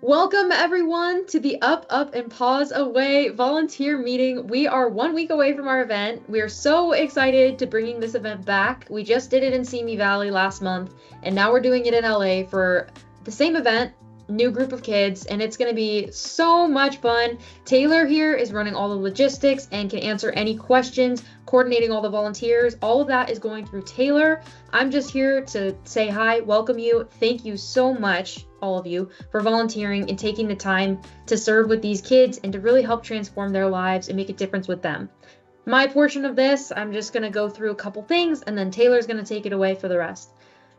Welcome everyone to the Up and Paws Away volunteer meeting. We are 1 week away from our event. We are so excited to bringing this event back. We just did it in Simi Valley last month, and now we're doing it in LA for the same event, new group of kids, and it's going to be so much fun. Taylor here is running all the logistics and can answer any questions, coordinating all the volunteers. All of that is going through Taylor. I'm just here to say hi, welcome you. Thank you so much, all of you, for volunteering and taking the time to serve with these kids and to really help transform their lives and make a difference with them. My portion of this, I'm just going to go through a couple things and then Taylor's going to take it away for the rest.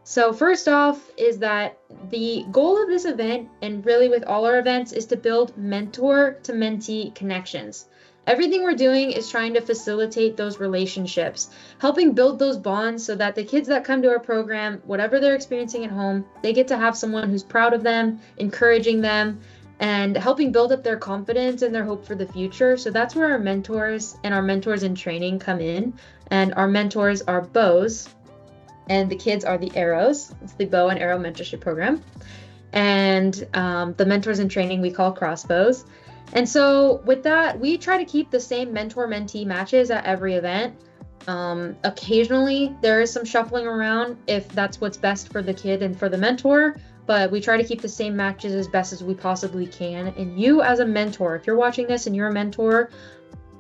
So first off is that the goal of this event, and really with all our events, is to build mentor to mentee connections. Everything we're doing is trying to facilitate those relationships, helping build those bonds so that the kids that come to our program, whatever they're experiencing at home, they get to have someone who's proud of them, encouraging them, and helping build up their confidence and their hope for the future. So that's where our mentors and our mentors in training come in. And our mentors are bows, and the kids are the arrows. It's the bow and arrow mentorship program. And the mentors in training we call crossbows. And so with that, we try to keep the same mentor-mentee matches at every event. Occasionally, there is some shuffling around if that's what's best for the kid and for the mentor, but we try to keep the same matches as best as we possibly can. And you as a mentor, if you're watching this and you're a mentor,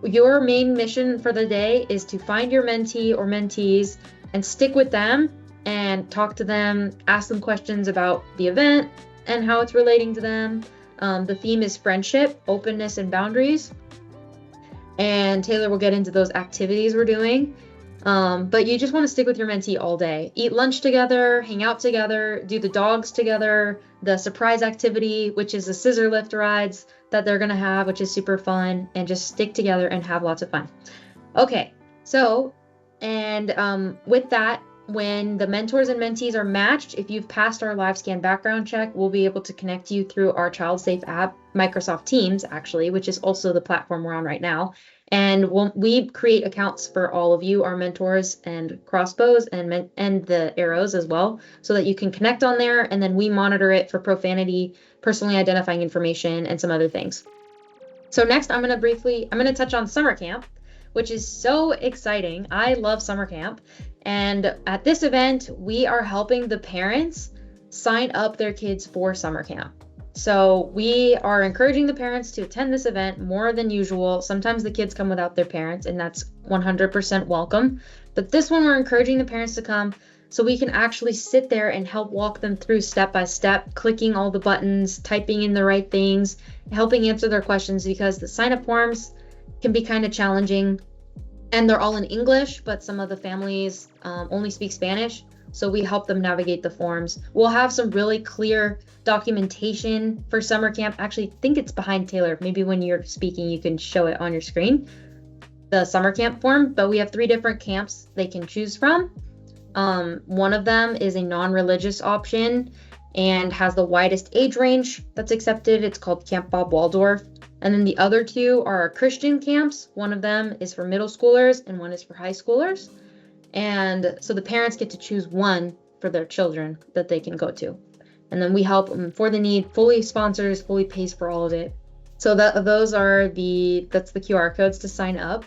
your main mission for the day is to find your mentee or mentees and stick with them and talk to them, ask them questions about the event and how it's relating to them. The theme is friendship, openness, and boundaries. And Taylor will get into those activities we're doing. But you just want to stick with your mentee all day. Eat lunch together, hang out together, do the dogs together, the surprise activity, which is the scissor lift rides that they're going to have, which is super fun, and just stick together and have lots of fun. Okay, so, and with that, when the mentors and mentees are matched, if you've passed our live scan background check, we'll be able to connect you through our child safe app, Microsoft Teams, actually, which is also the platform we're on right now. And we create accounts for all of you, our mentors and crossbows and the arrows as well, so that you can connect on there. And then we monitor it for profanity, personally identifying information, and some other things. So next, I'm going to touch on summer camp, which is so exciting. I love summer camp. And at this event, we are helping the parents sign up their kids for summer camp. So we are encouraging the parents to attend this event more than usual. Sometimes the kids come without their parents, and that's 100% welcome. But this one, we're encouraging the parents to come so we can actually sit there and help walk them through step by step, clicking all the buttons, typing in the right things, helping answer their questions, because the sign-up forms can be kind of challenging. And they're all in English, but some of the families only speak Spanish. So we help them navigate the forms. We'll have some really clear documentation for summer camp. Actually, I think it's behind Taylor. Maybe when you're speaking, you can show it on your screen, the summer camp form. But we have 3 different camps they can choose from. One of them is a non-religious option and has the widest age range that's accepted. It's called Camp Bob Waldorf. And then the other 2 are our Christian camps. One of them is for middle schoolers and one is for high schoolers. And so the parents get to choose one for their children that they can go to. And then we help them for the need, fully sponsors, fully pays for all of it. So that's the QR codes to sign up.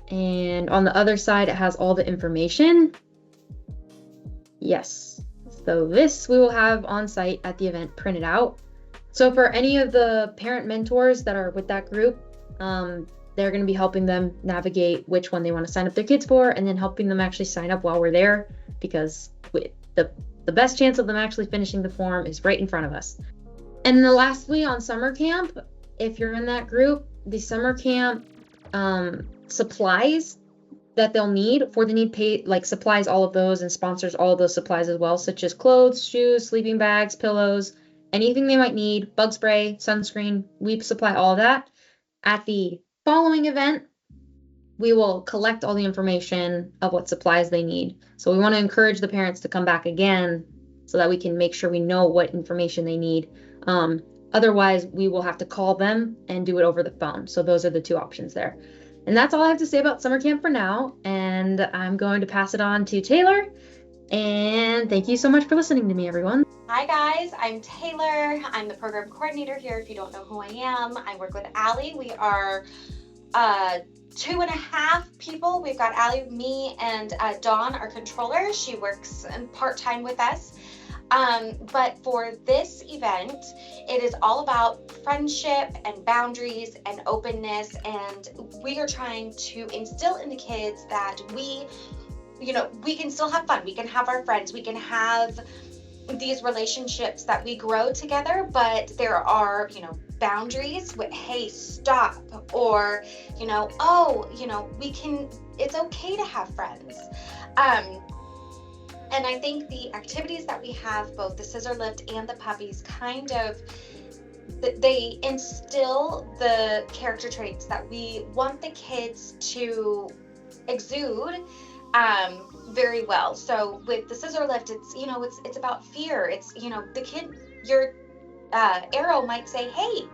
And on the other side, it has all the information. Yes. So this we will have on site at the event printed out. So for any of the parent mentors that are with that group, they're going to be helping them navigate which one they want to sign up their kids for, and then helping them actually sign up while we're there, because the best chance of them actually finishing the form is right in front of us. And then lastly, on summer camp, if you're in that group, the summer camp supplies that they'll need for the need pay, like supplies all of those and sponsors all of those supplies as well, such as clothes, shoes, sleeping bags, pillows, anything they might need, bug spray, sunscreen. We supply all of that. At the following event, we will collect all the information of what supplies they need. So we want to encourage the parents to come back again so that we can make sure we know what information they need. Otherwise, we will have to call them and do it over the phone. So those are the 2 options there. And that's all I have to say about summer camp for now. And I'm going to pass it on to Taylor And thank you so much for listening to me, everyone. Hi guys, I'm Taylor. I'm the program coordinator here. If you don't know who I am, I work with Allie. We are 2.5 people. We've got Allie, me, and Dawn, our controller. She works part-time with us. But for this event, it is all about friendship and boundaries and openness. And we are trying to instill in the kids that we can still have fun. We can have our friends. We can have these relationships that we grow together, but there are, boundaries with, hey, stop, or, it's okay to have friends. And I think the activities that we have, both the scissor lift and the puppies, kind of, they instill the character traits that we want the kids to exude very well. So with the scissor lift, it's about fear. It's, the kid, your arrow might say, hey,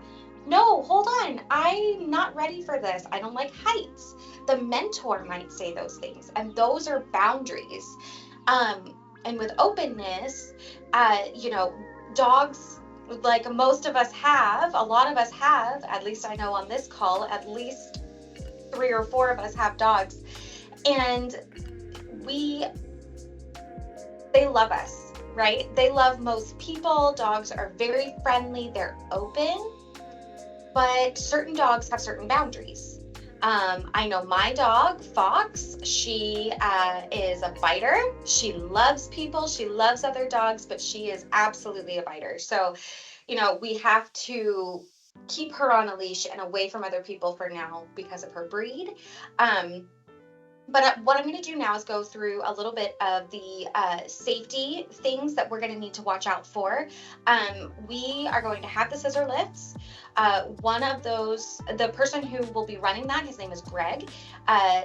no, hold on, I'm not ready for this. I don't like heights. The mentor might say those things, and those are boundaries. And with openness, dogs, like most of us have, a lot of us have, at least I know on this call, at least 3 or 4 of us have dogs. And they love us, right? They love most people. Dogs are very friendly. They're open, but certain dogs have certain boundaries. I know my dog, Fox, she is a biter. She loves people. She loves other dogs, but she is absolutely a biter. So, we have to keep her on a leash and away from other people for now because of her breed. But what I'm going to do now is go through a little bit of the safety things that we're going to need to watch out for. We are going to have the scissor lifts. One of those, the person who will be running that, his name is Greg.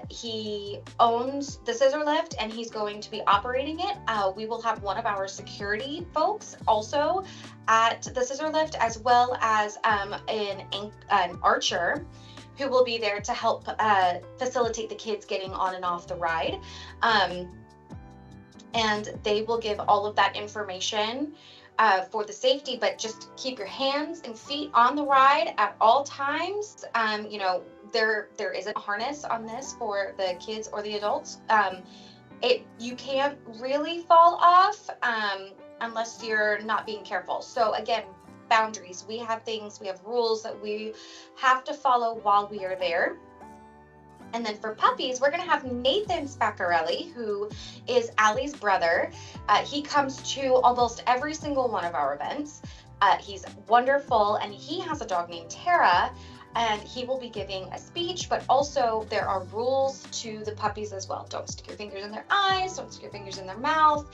He owns the scissor lift and he's going to be operating it. We will have one of our security folks also at the scissor lift, as well as an archer who will be there to help facilitate the kids getting on and off the ride. And they will give all of that information for the safety, but just keep your hands and feet on the ride at all times. There isn't a harness on this for the kids or the adults. You can't really fall off unless you're not being careful. So again, boundaries. We have rules that we have to follow while we are there. And then for puppies, we're going to have Nathan Spaccarelli, who is Allie's brother. He comes to almost every single one of our events. He's wonderful, and he has a dog named Tara, and he will be giving a speech, but also there are rules to the puppies as well. Don't stick your fingers in their eyes, don't stick your fingers in their mouth.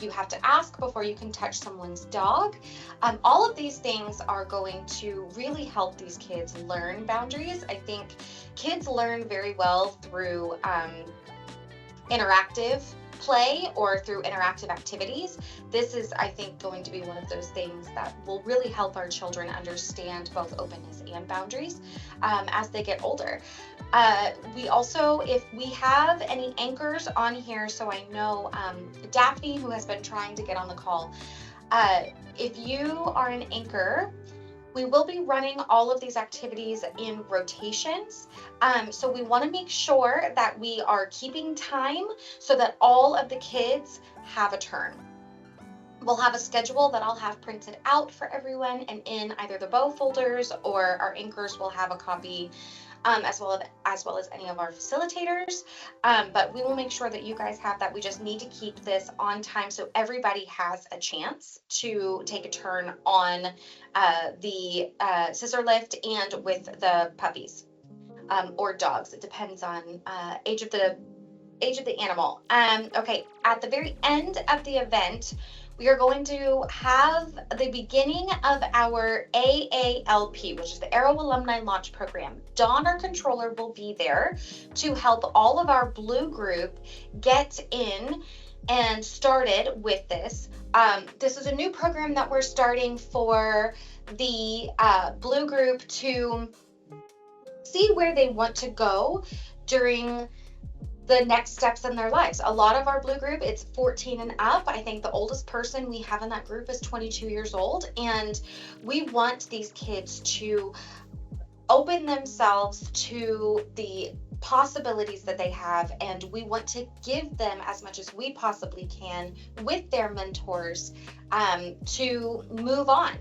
You have to ask before you can touch someone's dog. All of these things are going to really help these kids learn boundaries. I think kids learn very well through interactive play or through interactive activities. This is, I think, going to be one of those things that will really help our children understand both openness and boundaries as they get older. We also, if we have any anchors on here, so I know Daphne, who has been trying to get on the call, if you are an anchor, we will be running all of these activities in rotations. So we want to make sure that we are keeping time so that all of the kids have a turn. We'll have a schedule that I'll have printed out for everyone and in either the bow folders, or our anchors will have a copy as well as any of our facilitators. But we will make sure that you guys have that. We just need to keep this on time so everybody has a chance to take a turn on the scissor lift and with the puppies or dogs. It depends on age of the animal. Okay, at the very end of the event, we are going to have the beginning of our AALP, which is the Arrow Alumni Launch Program. Dawn, our controller, will be there to help all of our Blue group get in and started with this. This is a new program that we're starting for the Blue group to see where they want to go during the next steps in their lives. A lot of our Blue group, it's 14 and up. I think the oldest person we have in that group is 22 years old. And we want these kids to open themselves to the possibilities that they have, and we want to give them as much as we possibly can with their mentors, to move on,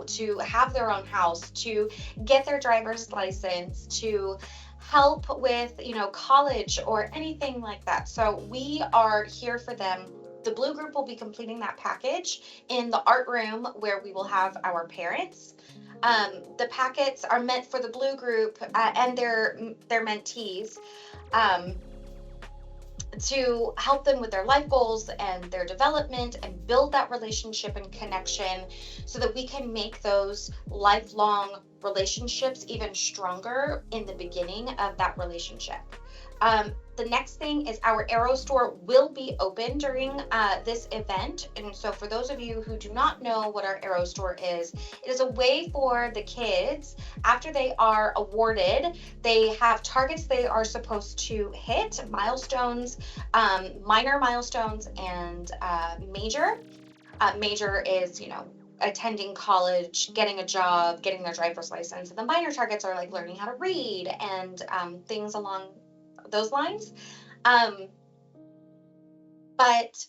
to have their own house, to get their driver's license, to help with, college or anything like that. So we are here for them. The Blue group will be completing that package in the art room, where we will have our parents. The packets are meant for the Blue group, and their mentees, um, to help them with their life goals and their development, and build that relationship and connection, so that we can make those lifelong relationships even stronger in the beginning of that relationship. The next thing is our Arrow store will be open during this event. And so for those of you who do not know what our Arrow store is, it is a way for the kids, after they are awarded, they have targets they are supposed to hit, milestones, minor milestones, and major. Major is, attending college, getting a job, getting their driver's license. And the minor targets are like learning how to read and things along those lines. But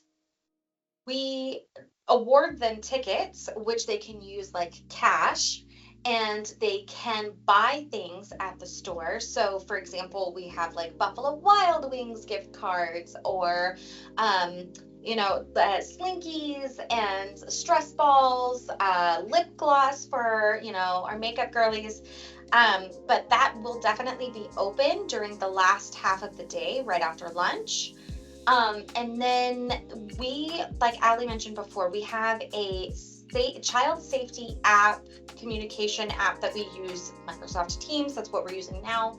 we award them tickets, which they can use like cash, and they can buy things at the store. So for example, we have like Buffalo Wild Wings gift cards, or the Slinkies and stress balls, lip gloss for, our makeup girlies. But that will definitely be open during the last half of the day, right after lunch. And then we, like Ali mentioned before, we have a child safety app, communication app that we use, Microsoft Teams. That's what we're using now.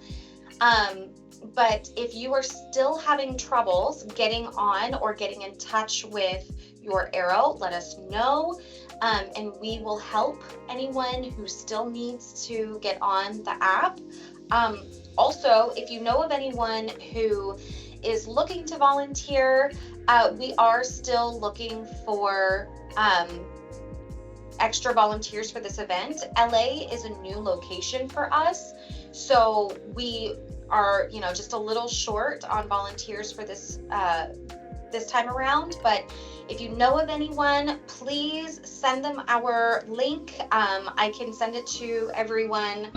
But if you are still having troubles getting on or getting in touch with your Arrow, let us know. And we will help anyone who still needs to get on the app. Also, if you know of anyone who is looking to volunteer, we are still looking for extra volunteers for this event. LA is a new location for us, so we are, just a little short on volunteers for this time around. But if you know of anyone, please send them our link. I can send it to everyone